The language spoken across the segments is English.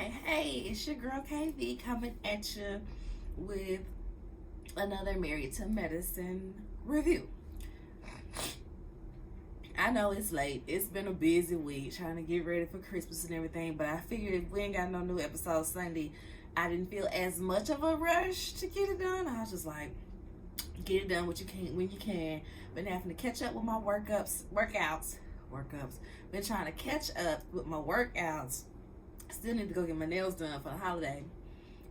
Hey, it's your girl KV coming at you with another Married to Medicine review. I know it's late. It's been a busy week trying to get ready for Christmas and everything, but I figured if we ain't got no new episode Sunday, I didn't feel as much of a rush to get it done. I was just like, get it done what you can when you can. Been having to catch up with my workouts. Been trying to catch up with my workouts. Still need to go get my nails done for the holiday.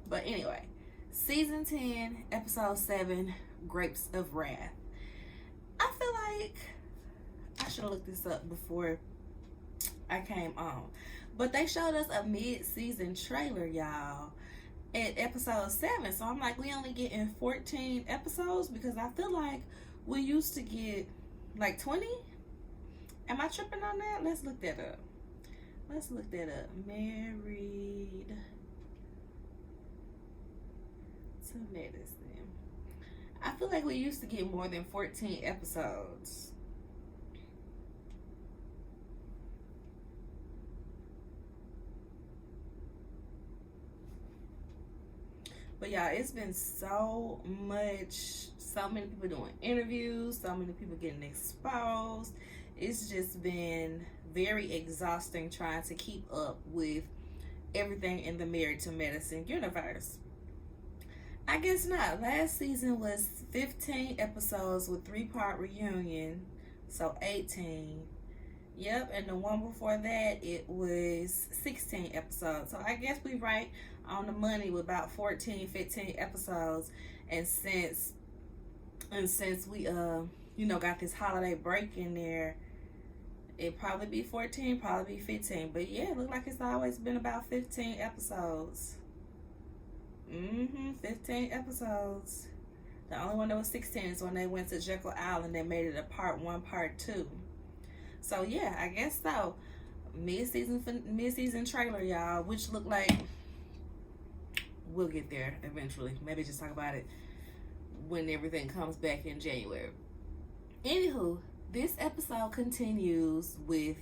But anyway, season 10, episode 7, Grapes of Wrath. I feel like I should have looked this up before I came on. But they showed us a mid-season trailer, y'all, at episode 7. So I'm like, we only getting 14 episodes because I feel like we used to get like 20. Am I tripping on that? Let's look that up. Married to Medicine. I feel like we used to get more than 14 episodes. But y'all, it's been so many people doing interviews, so many people getting exposed. It's just been very exhausting trying to keep up with everything in the Married to Medicine universe. I guess not. Last season was 15 episodes with 3-part reunion, so 18. Yep, and the one before that, it was 16 episodes. So I guess we right on the money with about 14, 15 episodes. And since we got this holiday break in there, it'd probably be 14, probably be 15. But yeah, it looked like it's always been about 15 episodes. 15 episodes. The only one that was 16 is when they went to Jekyll Island and made it a part 1, part 2. So yeah, I guess so. Mid-season trailer, y'all, which looked like we'll get there eventually. Maybe just talk about it when everything comes back in January. Anywho, this episode continues with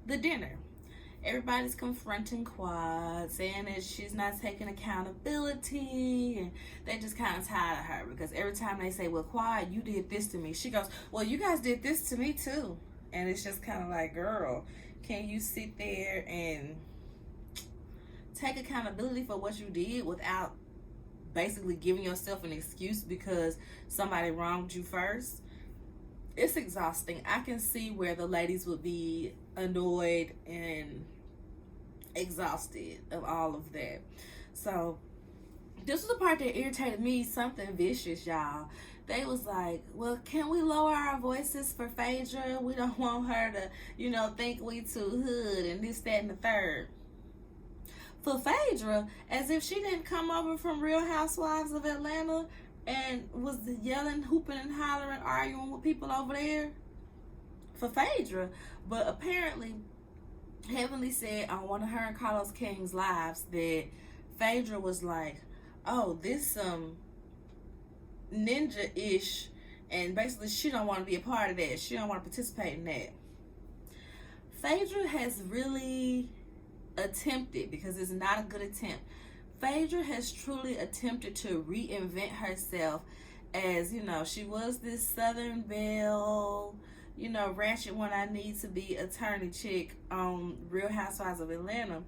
the dinner. Everybody's confronting Quad, saying that she's not taking accountability, and they just kind of tired of her because every time they say, well, Quad, you did this to me, she goes, well, you guys did this to me too. And it's just kind of like, girl, can you sit there and take accountability for what you did without basically giving yourself an excuse because somebody wronged you first? It's exhausting. I can see where the ladies would be annoyed and exhausted of all of that. So this was the part that irritated me, something vicious, y'all. They was like, well, can we lower our voices for Phaedra? We don't want her to, think we too hood and this, that, and the third. For Phaedra, as if she didn't come over from Real Housewives of Atlanta and was yelling, hooping, and hollering, arguing with people over there. For Phaedra. But apparently, Heavenly said on one of her and Carlos King's lives that Phaedra was like, oh, this ninja-ish, and basically she don't want to be a part of that. She don't want to participate in that. Phaedra has really attempted, because it's not a good attempt, Phaedra has truly attempted to reinvent herself as, she was this Southern Belle, ratchet when I need to be attorney chick on Real Housewives of Atlanta.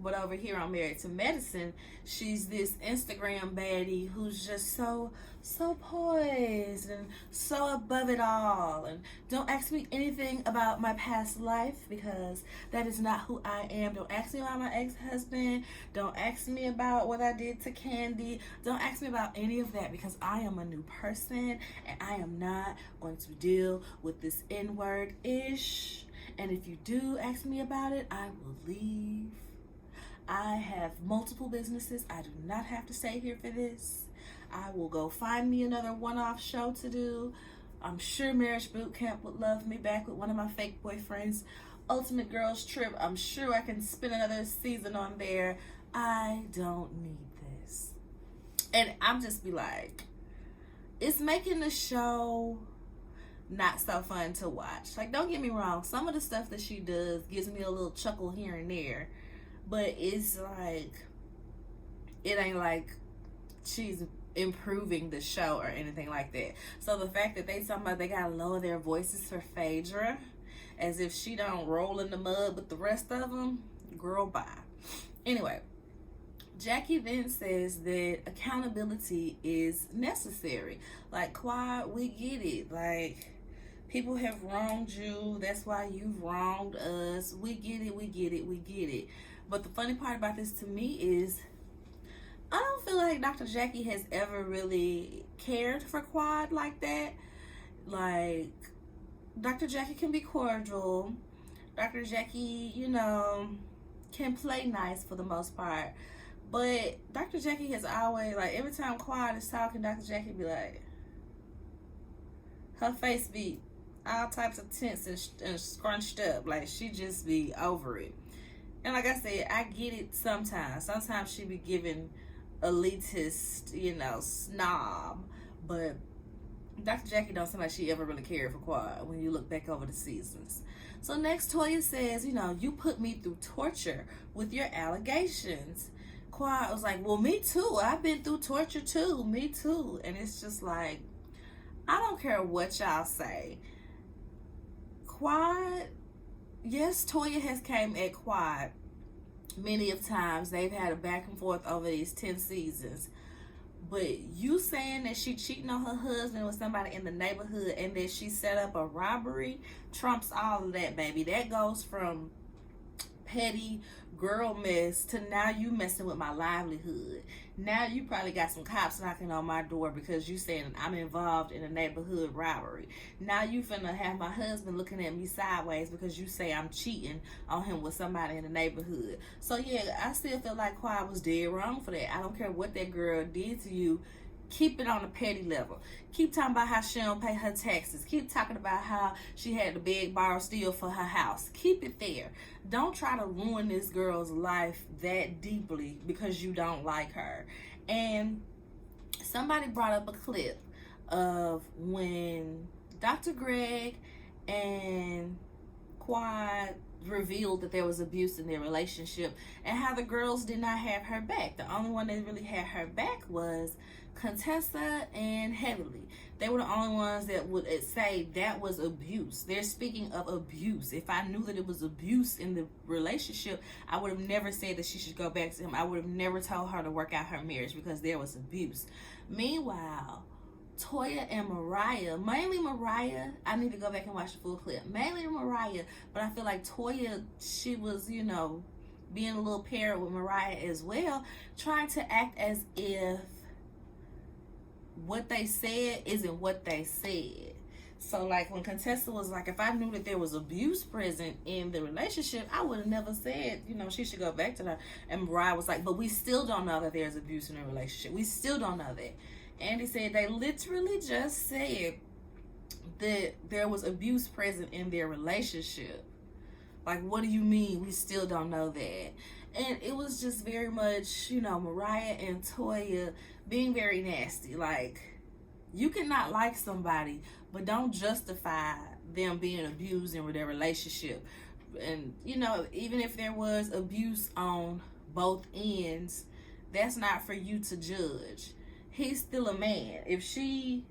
But over here on Married to Medicine, she's this Instagram baddie who's just so poised and so above it all. And don't ask me anything about my past life because that is not who I am. Don't ask me about my ex-husband. Don't ask me about what I did to Candy. Don't ask me about any of that because I am a new person and I am not going to deal with this N-word-ish. And if you do ask me about it, I will leave. I have multiple businesses. I do not have to stay here for this. I will go find me another one-off show to do. I'm sure Marriage Boot Camp would love me back with one of my fake boyfriends. Ultimate Girls Trip, I'm sure I can spend another season on there. I don't need this. And I'm just be like, it's making the show not so fun to watch. Like, don't get me wrong, some of the stuff that she does gives me a little chuckle here and there. but it's like, it ain't like she's improving the show or anything like that. So the fact that they talking about they gotta lower their voices for Phaedra, as if she don't roll in the mud with the rest of them, girl, bye. Anyway, Jackie then says that accountability is necessary. Like, Quad, we get it. Like, people have wronged you. That's why you've wronged us. We get it, we get it, we get it. But the funny part about this to me is, I don't feel like Dr. Jackie has ever really cared for Quad like that. Like, Dr. Jackie can be cordial. Dr. Jackie, you know, can play nice for the most part. But Dr. Jackie has always, like, every time Quad is talking, Dr. Jackie be like, her face be all types of tense and scrunched up. Like, she just be over it. And like I said, I get it sometimes. Sometimes she be giving elitist, you know, snob. But Dr. Jackie don't seem like she ever really cared for Quad when you look back over the seasons. So next, Toya says, you know, you put me through torture with your allegations. Quad was like, well, me too. I've been through torture too. Me too. And it's just like, I don't care what y'all say. Quad, yes, Toya has came at Quad many of times. They've had a back and forth over these 10 seasons. But you saying that she cheating on her husband with somebody in the neighborhood and that she set up a robbery trumps all of that, baby. That goes from petty girl mess to now you messing with my livelihood. Now you probably got some cops knocking on my door because you saying I'm involved in a neighborhood robbery. Now you finna have my husband looking at me sideways because you say I'm cheating on him with somebody in the neighborhood. So yeah, I still feel like Quad was dead wrong for that. I don't care what that girl did to you. Keep it on a petty level. Keep talking about how she don't pay her taxes. Keep talking about how she had to beg, borrow, steal for her house. Keep it there. Don't try to ruin this girl's life that deeply because you don't like her. And somebody brought up a clip of when Dr. Greg and Quad revealed that there was abuse in their relationship and how the girls did not have her back. The only one that really had her back was Contessa and Heavenly. They were the only ones that would say that was abuse. They're speaking of abuse. If I knew that it was abuse in the relationship, I would have never said that she should go back to him. I would have never told her to work out her marriage because there was abuse. Meanwhile, Toya and Mariah, mainly Mariah, I need to go back and watch the full clip. Mainly Mariah, but I feel like Toya, she was, you know, being a little parent with Mariah as well, trying to act as if what they said isn't what they said. So like when Contessa was like, if I knew that there was abuse present in the relationship, I would have never said, you know, she should go back to her. And Mariah was like, but we still don't know that there's abuse in a relationship. We still don't know that. Andy said they literally just said that there was abuse present in their relationship. Like, what do you mean we still don't know that? And it was just very much, you know, Mariah and Toya being very nasty. Like, you cannot like somebody, but don't justify them being abused in their relationship. And, you know, even if there was abuse on both ends, that's not for you to judge. He's still a man. If she,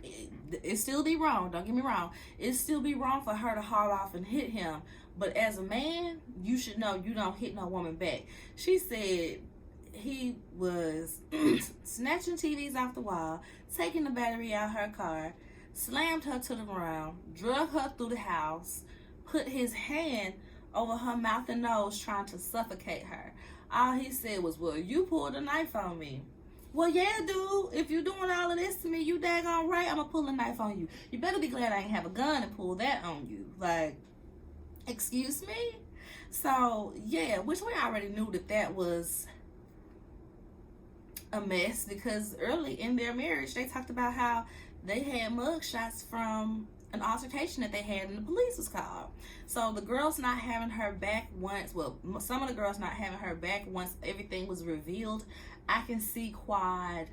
it still be wrong, don't get me wrong, it still be wrong for her to haul off and hit him. But as a man, you should know you don't hit no woman back. She said he was snatching TVs off the wall, taking the battery out her car, slammed her to the ground, drug her through the house, put his hand over her mouth and nose trying to suffocate her. All he said was, well, you pulled a knife on me. Well, yeah, dude, if you're doing all of this to me, you daggone right, I'm going to pull a knife on you. You better be glad I ain't have a gun and pull that on you. Like, excuse me? So, yeah, which we already knew that that was a mess because early in their marriage, they talked about how they had mugshots from an altercation that they had and the police was called. So the girls not having her back once, well, some of the girls not having her back once everything was revealed, I can see Quad,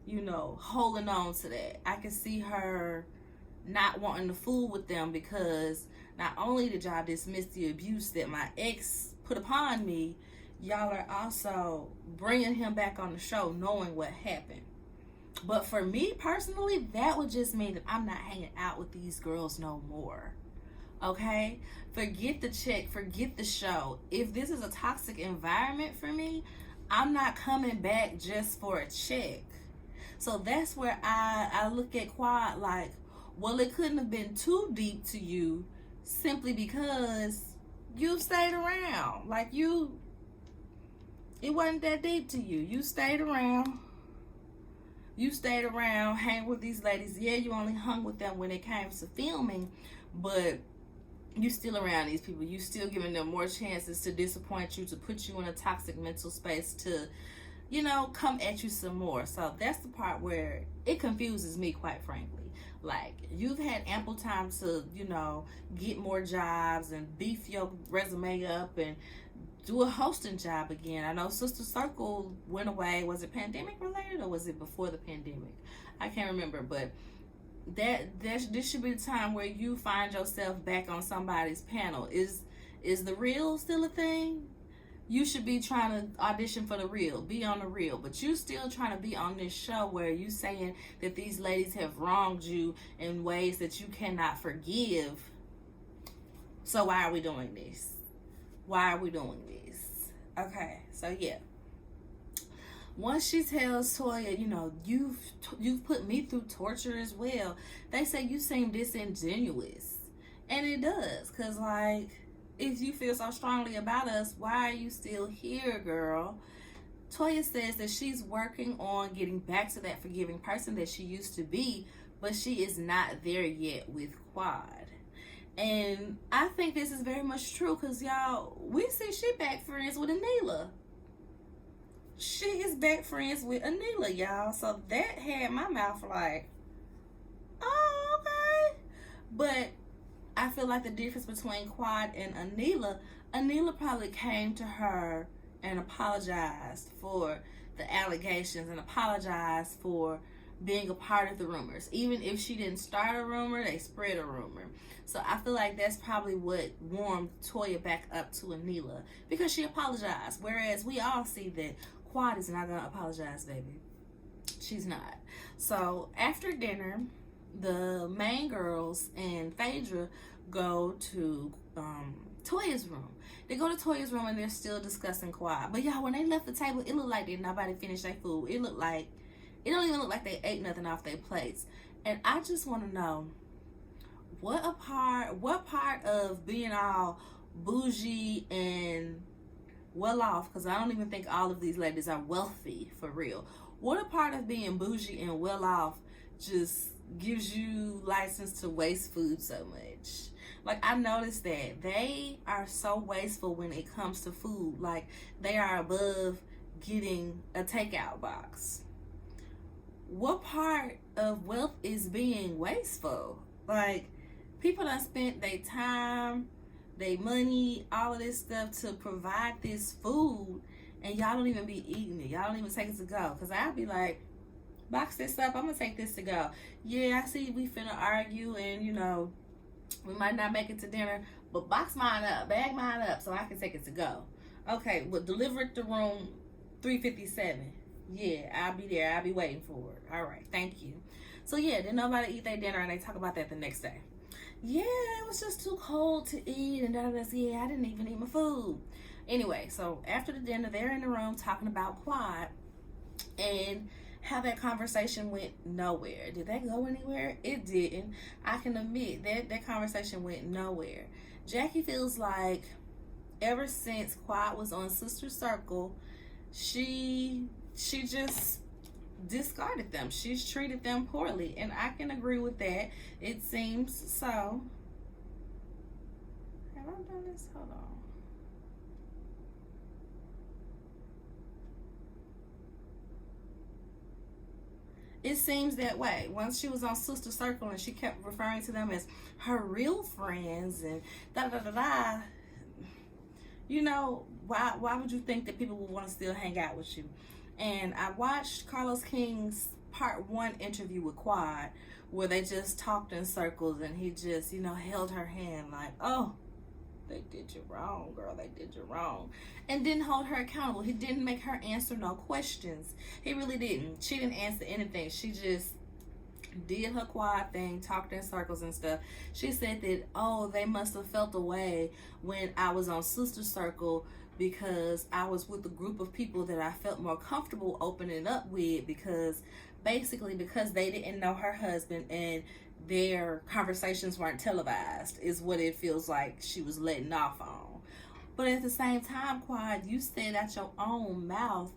you know, holding on to that. I can see her not wanting to fool with them because not only did y'all dismiss the abuse that my ex put upon me, y'all are also bringing him back on the show knowing what happened. But for me personally, that would just mean that I'm not hanging out with these girls no more. Okay? Forget the check, forget the show. If this is a toxic environment for me, I'm not coming back just for a check. So that's where I look at Quad like, well, it couldn't have been too deep to you simply because you stayed around. Like, it wasn't that deep to you. You stayed around. Hang with these ladies. Yeah, you only hung with them when it came to filming, but you still around these people. You still giving them more chances to disappoint you, to put you in a toxic mental space, to, come at you some more. So that's the part where it confuses me, quite frankly. Like, you've had ample time to, get more jobs and beef your resume up and do a hosting job again. I know Sister Circle went away. Was it pandemic related or was it before the pandemic? I can't remember, but this should be the time where you find yourself back on somebody's panel. Is the real still a thing? You should be trying to audition for the real, be on the real, but you still trying to be on this show where you saying that these ladies have wronged you in ways that you cannot forgive. So why are we doing this? Okay, so yeah. Once she tells Toya, you've put me through torture as well, they say you seem disingenuous. And it does, because, like, if you feel so strongly about us, why are you still here, girl? Toya says that she's working on getting back to that forgiving person that she used to be, but she is not there yet with Quad. And I think this is very much true, because, y'all, we see she back friends with Anila. She is back friends with Anila, y'all. So that had my mouth like, oh, okay. But I feel like the difference between Quad and Anila probably came to her and apologized for the allegations and apologized for being a part of the rumors. Even if she didn't start a rumor, they spread a rumor. So I feel like that's probably what warmed Toya back up to Anila, because she apologized. Whereas we all see that Quad is not gonna apologize, baby. She's not. So after dinner, the main girls and Phaedra go to Toya's room. They go to Toya's room and they're still discussing Quad. But y'all, when they left the table, it looked like nobody finished their food. It don't even look like they ate nothing off their plates. And I just want to know, what part of being all bougie and well off, because I don't even think all of these ladies are wealthy for real. What a part of being bougie and well off just gives you license to waste food so much. Like, I noticed that they are so wasteful when it comes to food. Like, they are above getting a takeout box. What part of wealth is being wasteful? Like, people done spent their time, their money, all of this stuff to provide this food, and y'all don't even be eating it. Y'all don't even take it to go. Because I'll be like, box this up, I'm going to take this to go. Yeah, I see we finna argue, and, we might not make it to dinner, but box mine up, bag mine up, so I can take it to go. Okay, well, deliver it to room 357. Yeah, I'll be there. I'll be waiting for it. All right, thank you. So, yeah, then nobody eat their dinner, and they talk about that the next day. Yeah, it was just too cold to eat, and yeah, I didn't even eat my food. Anyway, so after the dinner, they're in the room talking about Quad and how that conversation went nowhere. Did that go anywhere? It didn't. I can admit that conversation went nowhere. Jackie feels like ever since Quad was on Sister Circle, she just discarded them. She's treated them poorly, and I can agree with that. It seems so. Have I done this? Hold on. It seems that way. Once she was on Sister Circle and she kept referring to them as her real friends and da-da-da-da, why would you think that people would want to still hang out with you? And I watched Carlos King's part 1 interview with Quad, where they just talked in circles, and he just, held her hand like, oh, they did you wrong, girl. They did you wrong. And didn't hold her accountable. He didn't make her answer no questions. He really didn't. She didn't answer anything. She just did her quiet thing, talked in circles and stuff. She said that, oh, they must have felt away when I was on Sister Circle because I was with a group of people that I felt more comfortable opening up with, because basically because they didn't know her husband and their conversations weren't televised is what it feels like she was letting off on. But at the same time, Quad, you said out your own mouth,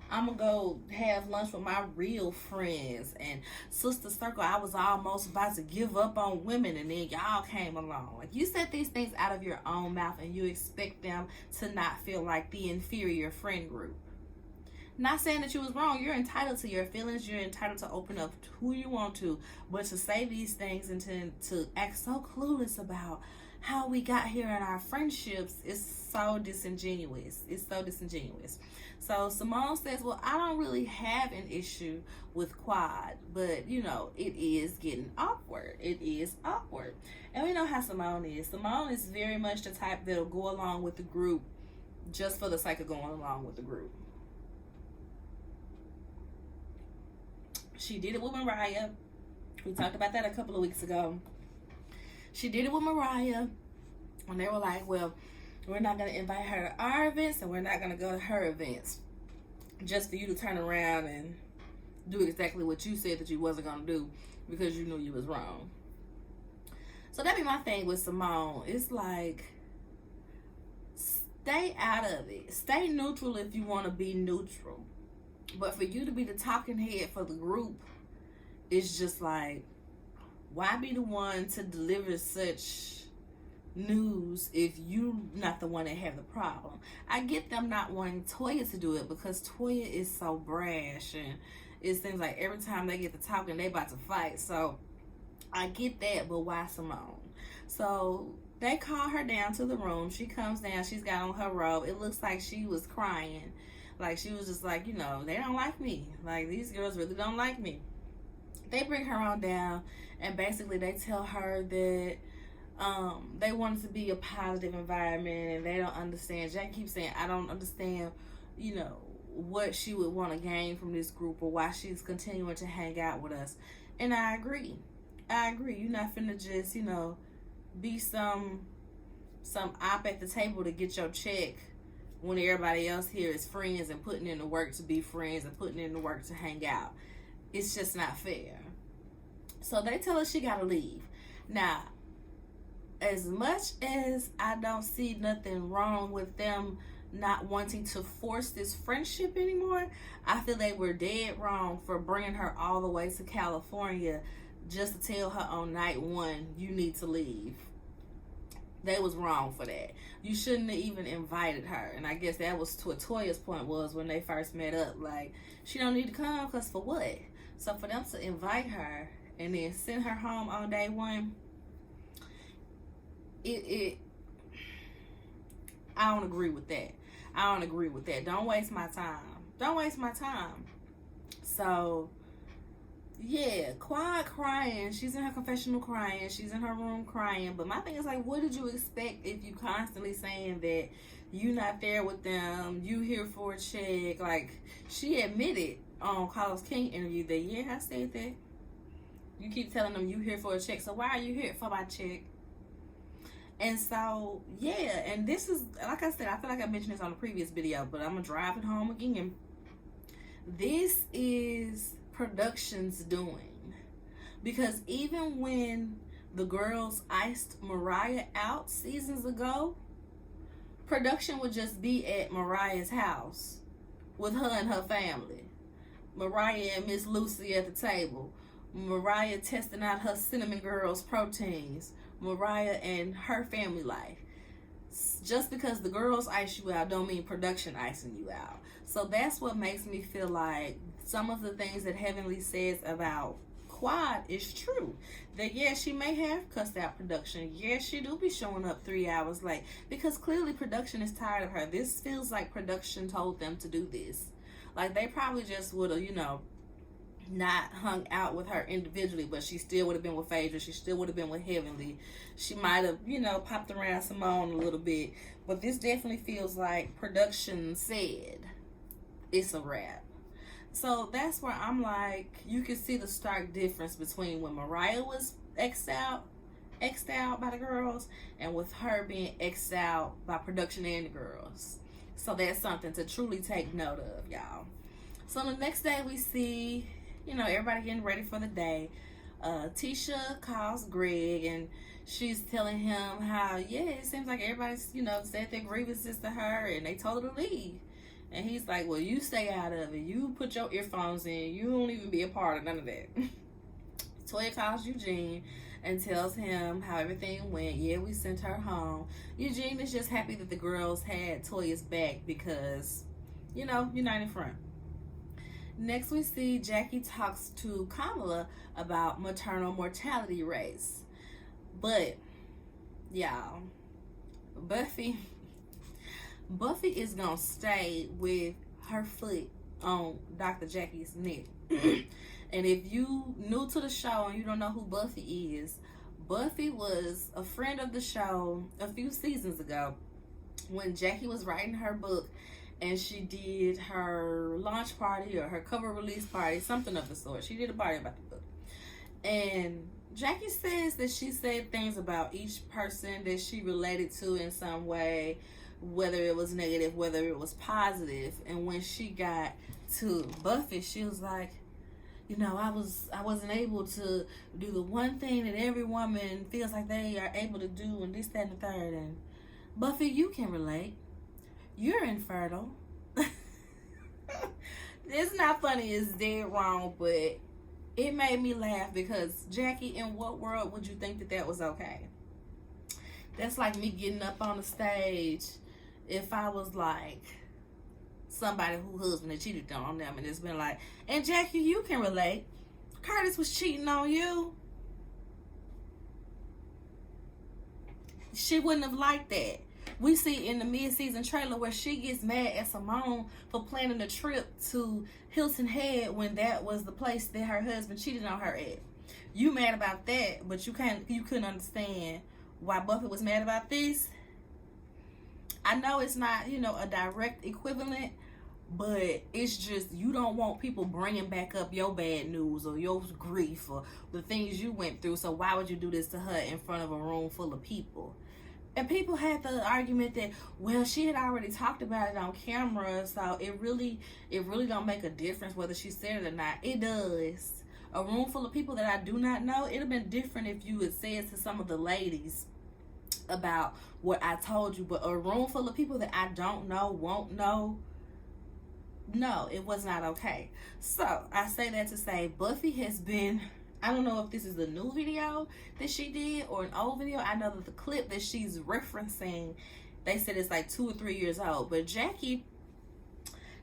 I'm gonna go have lunch with my real friends and Sister Circle. I was almost about to give up on women, and then y'all came along. Like, you said these things out of your own mouth, and you expect them to not feel like the inferior friend group. Not saying that you was wrong. You're entitled to your feelings. You're entitled to open up to who you want to. But to say these things and to act so clueless about how we got here in our friendships is so disingenuous. It's so disingenuous. So Simone says, well, I don't really have an issue with Quad, but, you know, it is getting awkward. It is awkward. And we know how Simone is. Simone is very much the type that'll go along with the group just for the sake of going along with the group. She did it with Mariah. We talked about that a couple of weeks ago. She did it with Mariah when they were like, well, we're not going to invite her to our events and we're not going to go to her events, just for you to turn around and do exactly what you said that you wasn't going to do because you knew you was wrong. So that'd be my thing with Simone. It's like, stay out of it. Stay neutral if you want to be neutral. But for you to be the talking head for the group, it's just like, why be the one to deliver such news if you not the one that have the problem? I get them not wanting Toya to do it because Toya is so brash, and it seems like every time they get to talking, they about to fight. So I get that, but why Simone? So they call her down to the room. She comes down. She's got on her robe. It looks like she was crying. Like, she was just like, you know, they don't like me. Like, these girls really don't like me. They bring her on down, and basically they tell her that they want it to be a positive environment, and they don't understand. Jack keeps saying, I don't understand, you know, what she would want to gain from this group or why she's continuing to hang out with us. And I agree. You're not finna just, you know, be some op at the table to get your check when everybody else here is friends and putting in the work to be friends and putting in the work to hang out. It's just not fair. So they tell her she gotta leave. Now, as much as I don't see nothing wrong with them not wanting to force this friendship anymore, I feel they were dead wrong for bringing her all the way to California just to tell her on night one, you need to leave. They was wrong for that. You shouldn't have even invited her. And I guess that was what Toya's point was when they first met up. Like, she don't need to come because for what? So for them to invite her and then send her home on day one, I don't agree with that. Don't waste my time. So yeah, Quad crying. She's in her confessional crying. She's in her room crying. But my thing is, like, what did you expect if you constantly saying that you not there with them, you here for a check? Like, she admitted on Carlos King interview that, yeah, I said that. You keep telling them you here for a check. So why are you here for my check? And so, yeah, and this is, like I said, I feel like I mentioned this on a previous video, but I'm going to drive it home again. This is production's doing, because even when the girls iced Mariah out seasons ago, production would just be at Mariah's house with her and her family. Mariah and Miss Lucy at the table. Mariah testing out her Cinnamon Girls proteins. Mariah and her family life. Just because the girls ice you out don't mean production icing you out. So that's what makes me feel like some of the things that Heavenly says about Quad is true. That, yeah, she may have cussed out production. Yeah, she do be showing up 3 hours late. Because clearly production is tired of her. This feels like production told them to do this. Like, they probably just would have, you know, not hung out with her individually, but she still would have been with Phaedra. She still would have been with Heavenly. She might have, popped around Simone a little bit. But this definitely feels like production said it's a wrap. So that's where I'm like, you can see the stark difference between when Mariah was x'd out by the girls, and with her being x'd out by production and the girls. So that's something to truly take note of, y'all. So the next day we see, everybody getting ready for the day. Tisha calls Greg and she's telling him how, it seems like everybody's, said their grievances to her and they told her to leave. And he's like, well, you stay out of it. You put your earphones in. You don't even be a part of none of that. Toya calls Eugene and tells him how everything went. Yeah, we sent her home. Eugene is just happy that the girls had Toya's back because, united front. Next, we see Jackie talks to Kamala about maternal mortality rates. But, y'all, Buffy is going to stay with her foot on Dr. Jackie's neck. And if you new to the show and you don't know who Buffy is, Buffy was a friend of the show a few seasons ago when Jackie was writing her book and she did her launch party or her cover release party, something of the sort. She did a party about the book. And Jackie says that she said things about each person that she related to in some way, whether it was negative, whether it was positive. And when she got to Buffy, she was like, I wasn't able to do the one thing that every woman feels like they are able to do, and this, that, and the third. And Buffy, you can relate. You're infertile. It's not funny, it's dead wrong, but it made me laugh because, Jackie, in what world would you think that was okay? That's like me getting up on the stage if I was like somebody whose husband had cheated on them, and it's been like, and Jackie, you can relate. Curtis was cheating on you. She wouldn't have liked that. We see in the mid-season trailer where she gets mad at Simone for planning a trip to Hilton Head when that was the place that her husband cheated on her at. You mad about that, but you couldn't understand why Buffy was mad about this. I know it's not, a direct equivalent, but it's just you don't want people bringing back up your bad news or your grief or the things you went through. So why would you do this to her in front of a room full of people? And people had the argument that, well, she had already talked about it on camera, so it really don't make a difference whether she said it or not. It does. A room full of people that I do not know, it would have been different if you had said to some of the ladies about what I told you, but a room full of people that I don't know, won't know, no, it was not okay. So I say that to say Buffy has been, I don't know if this is a new video that she did or an old video. I know that the clip that she's referencing, they said it's like 2 or 3 years old. But Jackie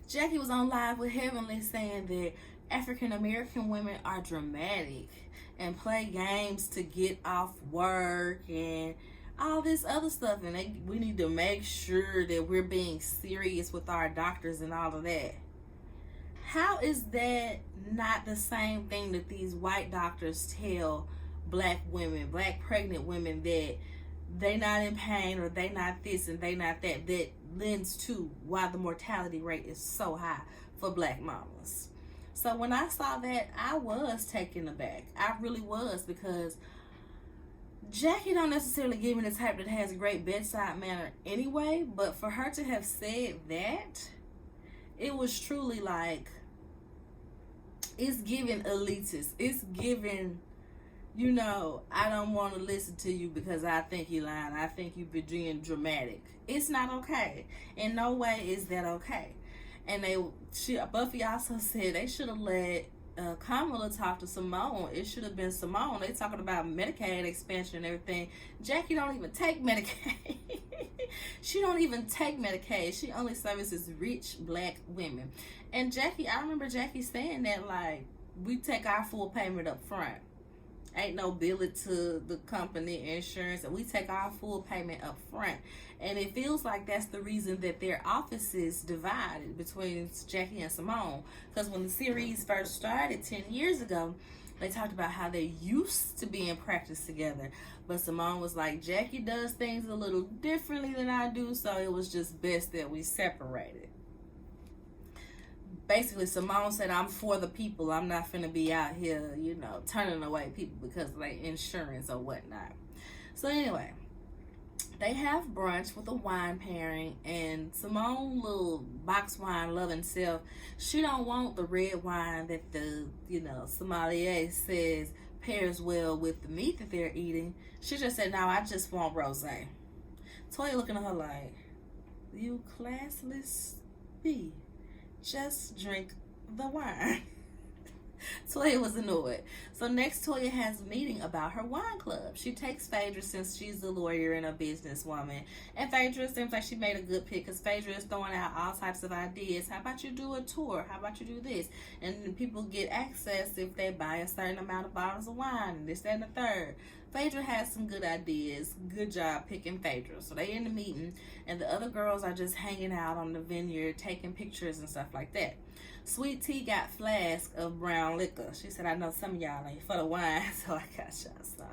was on live with Heavenly saying that African American women are dramatic and play games to get off work and all this other stuff, and we need to make sure that we're being serious with our doctors and all of that. How is that not the same thing that these white doctors tell black women, black pregnant women, that they not in pain or they not this and they not that, that lends to why the mortality rate is so high for black mamas? So when I saw that, I was taken aback. I really was, because Jackie don't necessarily give me the type that has a great bedside manner anyway, but for her to have said that, it was truly like, it's giving elitist. It's giving, I don't want to listen to you because I think you're lying. I think you're being dramatic. It's not okay. In no way is that okay. And Buffy also said they should have let Kamala talk to Simone. It should have been Simone. They talking about Medicaid expansion and everything. Jackie don't even take Medicaid. She don't even take Medicaid. She only services rich black women. And Jackie, I remember Jackie saying that, like, we take our full payment up front. Ain't no bill it to the company insurance, and we take our full payment up front. And it feels like that's the reason that their offices divided between Jackie and Simone. Because when the series first started 10 years ago, they talked about how they used to be in practice together. But Simone was like, Jackie does things a little differently than I do, so it was just best that we separated. Basically, Simone said, I'm for the people. I'm not finna be out here, turning away people because of their insurance or whatnot. So anyway, they have brunch with a wine pairing, and Simone, little box wine loving self, she don't want the red wine that the, sommelier says pairs well with the meat that they're eating. She just said, no, I just want rosé. Toya looking at her like, you classless bee. Just drink the wine. Toya was annoyed. So next, Toya has a meeting about her wine club. She takes Phaedra since she's a lawyer and a businesswoman. And Phaedra seems like she made a good pick because Phaedra is throwing out all types of ideas. How about you do a tour? How about you do this? And people get access if they buy a certain amount of bottles of wine and this, that, and the third. Phaedra has some good ideas. Good job picking Phaedra. So they in the meeting, and the other girls are just hanging out on the vineyard, taking pictures and stuff like that. Sweet Tea got flask of brown liquor. She said, I know some of y'all ain't for the wine, so I got y'all some.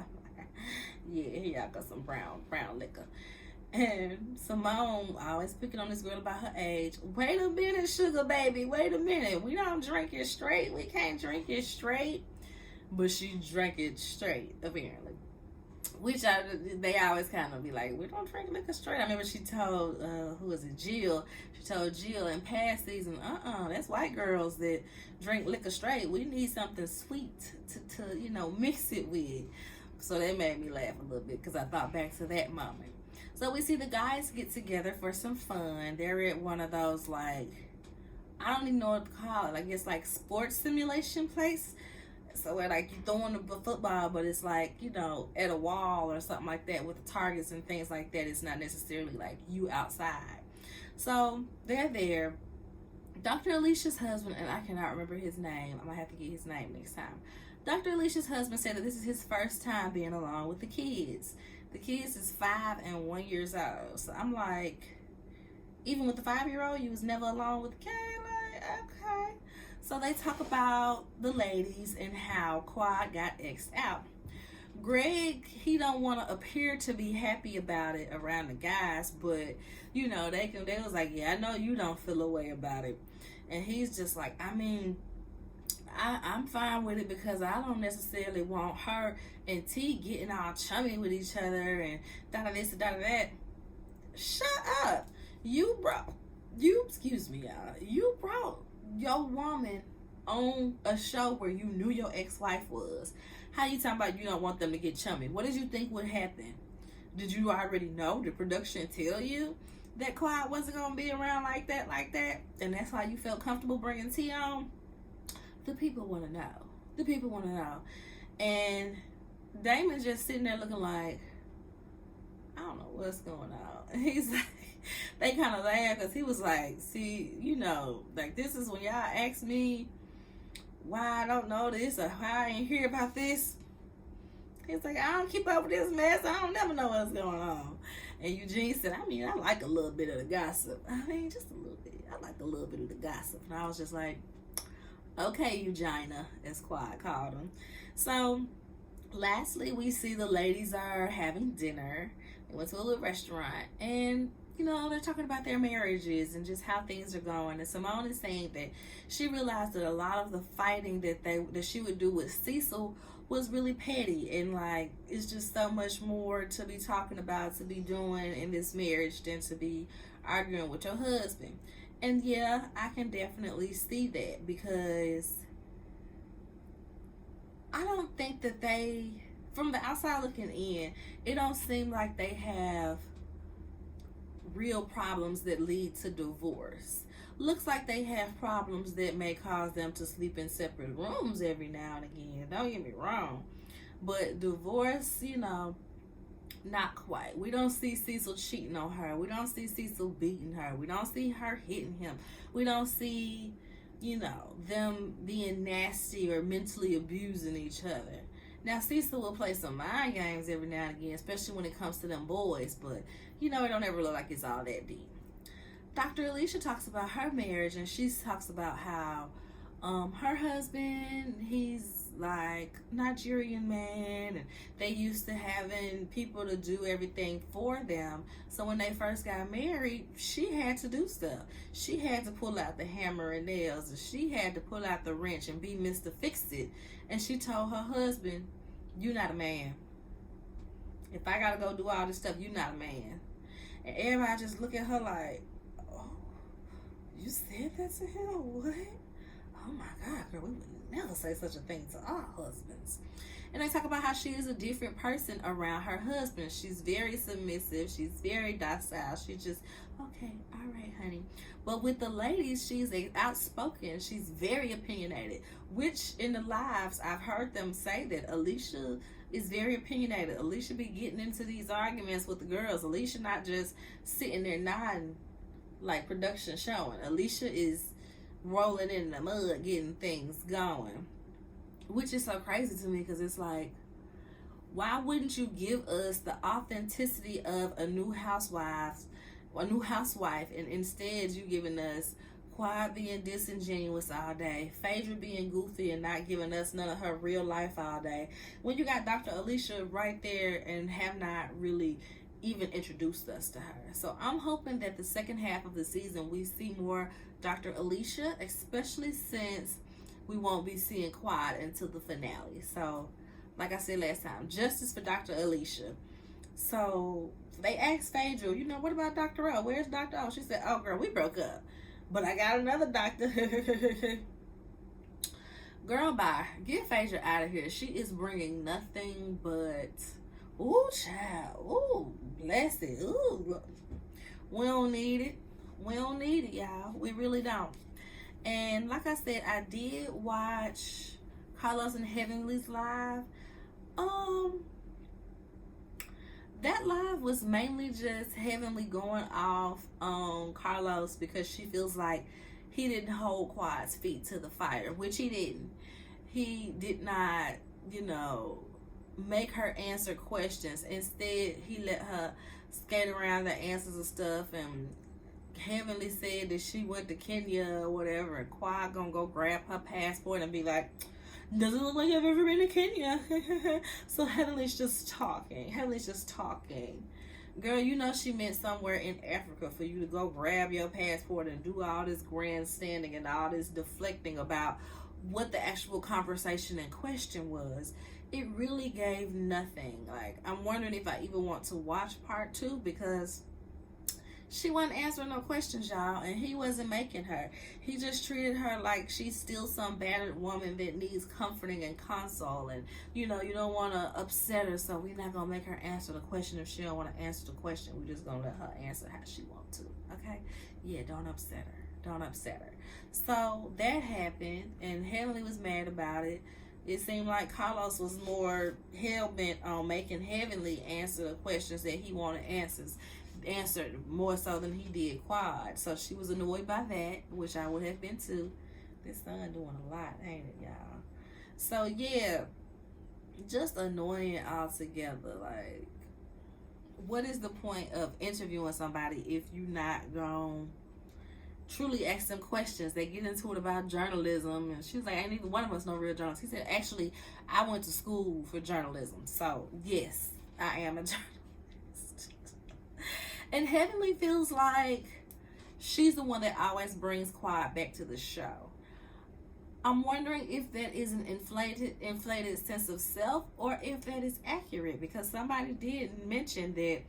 Yeah, here y'all got some brown liquor. And Simone always picking on this girl about her age. Wait a minute, sugar baby. Wait a minute. We don't drink it straight. We can't drink it straight. But she drank it straight, apparently. Which they always kind of be like, we don't drink liquor straight. I remember she told, Jill? She told Jill in past season, that's white girls that drink liquor straight. We need something sweet to mix it with. So that made me laugh a little bit because I thought back to that moment. So we see the guys get together for some fun. They're at one of those, like, I don't even know what to call it. I guess like sports simulation place. So where like you throwing the football, but it's like, at a wall or something like that with the targets and things like that. It's not necessarily like you outside. So they're there. Dr. Alicia's husband, and I cannot remember his name. I'm going to have to get his name next time. Dr. Alicia's husband said that this is his first time being along with the kids. The kids is 5 and 1 years old. So I'm like, even with the 5-year-old, you was never alone with the kid? Like, okay. So they talk about the ladies and how Quad got X'd out. Greg, he don't want to appear to be happy about it around the guys, but they was like, yeah, I know you don't feel a way about it. And he's just like, I'm fine with it because I don't necessarily want her and T getting all chummy with each other and this and that. Shut up. You brought your woman on a show where you knew your ex-wife was. How you talking about you don't want them to get chummy? What did you think would happen? Did you already know? Did production tell you that Clyde wasn't going to be around like that? And that's why you felt comfortable bringing T on? The people want to know. And Damon's just sitting there looking like, I don't know what's going on. He's like, they kind of laughed because he was like, see, like this is when y'all ask me why I don't know this or why I ain't hear about this. He's like, I don't keep up with this mess. I don't never know what's going on. And Eugene said, I like a little bit of the gossip. Just a little bit. I like a little bit of the gossip. And I was just like, okay, Eugenia, as Quad called him. So lastly, we see the ladies are having dinner. They went to a little restaurant and they're talking about their marriages and just how things are going. And Simone is saying that she realized that a lot of the fighting that she would do with Cecil was really petty, and like it's just so much more to be talking about, to be doing in this marriage than to be arguing with your husband. And yeah, I can definitely see that because I don't think that from the outside looking in, it don't seem like they have real problems that lead to divorce. Looks like they have problems that may cause them to sleep in separate rooms every now and again. Don't get me wrong. But divorce, not quite. We don't see Cecil cheating on her. We don't see Cecil beating her. We don't see her hitting him. We don't see, them being nasty or mentally abusing each other. Now, Cecil will play some mind games every now and again, especially when it comes to them boys, but it don't ever look like it's all that deep. Dr. Alicia talks about her marriage, and she talks about how her husband, he's like Nigerian man, and they used to having people to do everything for them. So when they first got married, she had to do stuff. She had to pull out the hammer and nails, and she had to pull out the wrench and be Mr. Fix-It. And she told her husband, "You're not a man. If I gotta go do all this stuff, you're not a man." And everybody just look at her like, "Oh, you said that to him? What? Oh my God, girl, we would never say such a thing to our husbands." And they talk about how she is a different person around her husband. She's very submissive. She's very docile. She's just, "Okay, all right, honey." But with the ladies, she's outspoken. She's very opinionated, which in the lives, I've heard them say that Alicia is very opinionated. Alicia be getting into these arguments with the girls. Alicia not just sitting there nodding like production showing. Alicia is rolling in the mud, getting things going, which is so crazy to me, because it's like, why wouldn't you give us the authenticity of a new housewife, and instead you giving us Quad being disingenuous all day, Phaedra being goofy and not giving us none of her real life all day, when you got Dr. Alicia right there and have not really even introduced us to her. So I'm hoping that the second half of the season we see more Dr. Alicia, especially since we won't be seeing Quad until the finale. So like I said last time, justice for Dr. Alicia. So they asked Phaedra, "What about Dr. O? Where's Dr. O?" She said, "Oh girl, we broke up, but I got another doctor." Girl, bye. Get Phaedra out of here. She is bringing nothing but, ooh, child. Ooh, bless it. Ooh. We don't need it. We don't need it, y'all. We really don't. And like I said, I did watch Carlos and Heavenly's live. That live was mainly just Heavenly going off on Carlos because she feels like he didn't hold Quad's feet to the fire, which he didn't. He did not, make her answer questions. Instead, he let her skate around the answers and stuff, and Heavenly said that she went to Kenya or whatever, and Quad gonna go grab her passport and be like, "Doesn't look like I've ever been to Kenya." So Heavenly's just talking. Girl, she meant somewhere in Africa for you to go grab your passport and do all this grandstanding and all this deflecting about what the actual conversation in question was. It really gave nothing. Like, I'm wondering if I even want to watch part 2, because she wasn't answering no questions, y'all, and he wasn't making her. He just treated her like she's still some battered woman that needs comforting and console, and you don't want to upset her, so we're not gonna make her answer the question. If she don't want to answer the question, we're just gonna let her answer how she wants to. Okay? Yeah, don't upset her. So that happened, and Heavenly was mad about it. It seemed like Carlos was more hell-bent on making Heavenly answer the questions that he wanted answered more so than he did Quad. So she was annoyed by that, which I would have been too. This son doing a lot, ain't it, y'all? So yeah, just annoying altogether. Like, what is the point of interviewing somebody if you're not gonna truly ask them questions? They get into it about journalism, and she was like, "Ain't even one of us no real journalist." He said, "Actually, I went to school for journalism, so yes, I am a journalist." And Heavenly feels like she's the one that always brings Quad back to the show. I'm wondering if that is an inflated sense of self, or if that is accurate, because somebody did mention that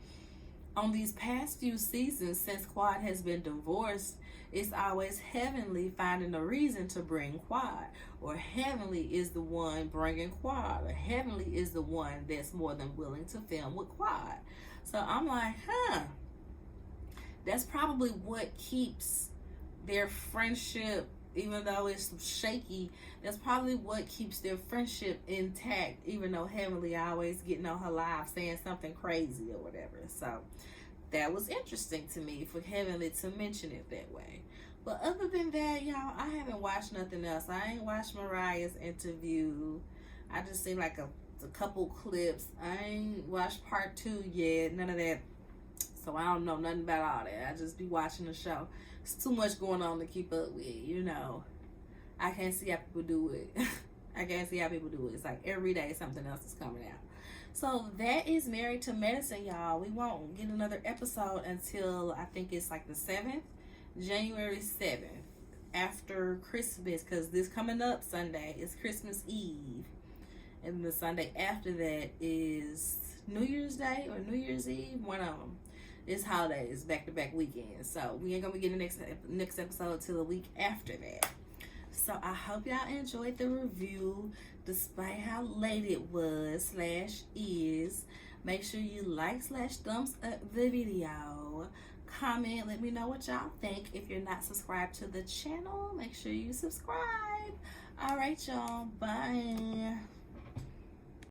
on these past few seasons, since Quad has been divorced, it's always Heavenly finding a reason to bring Quad, or Heavenly is the one bringing Quad, or Heavenly is the one that's more than willing to film with Quad. So I'm like, that's probably what keeps their friendship, even though it's shaky, that's probably what keeps their friendship intact, even though Heavenly always getting on her live saying something crazy or whatever. So that was interesting to me for Heavenly to mention it that way. But other than that, y'all, I haven't watched nothing else. I ain't watched Mariah's interview. I just seem like a It's a couple clips. I ain't watched part 2 yet. None of that. So I don't know nothing about all that. I just be watching the show. It's too much going on to keep up with, you know. I can't see how people do it. I can't see how people do it. It's like every day something else is coming out. So that is Married to Medicine, y'all. We won't get another episode until I think it's like the 7th, January 7th, after Christmas, because this coming up Sunday is Christmas Eve. And the Sunday after that is New Year's Day or New Year's Eve. One of them. It's holidays, back-to-back weekends. So we ain't going to be getting the next episode till the week after that. So I hope y'all enjoyed the review, despite how late it was / is. Make sure you like / thumbs up the video. Comment, let me know what y'all think. If you're not subscribed to the channel, make sure you subscribe. All right, y'all. Bye.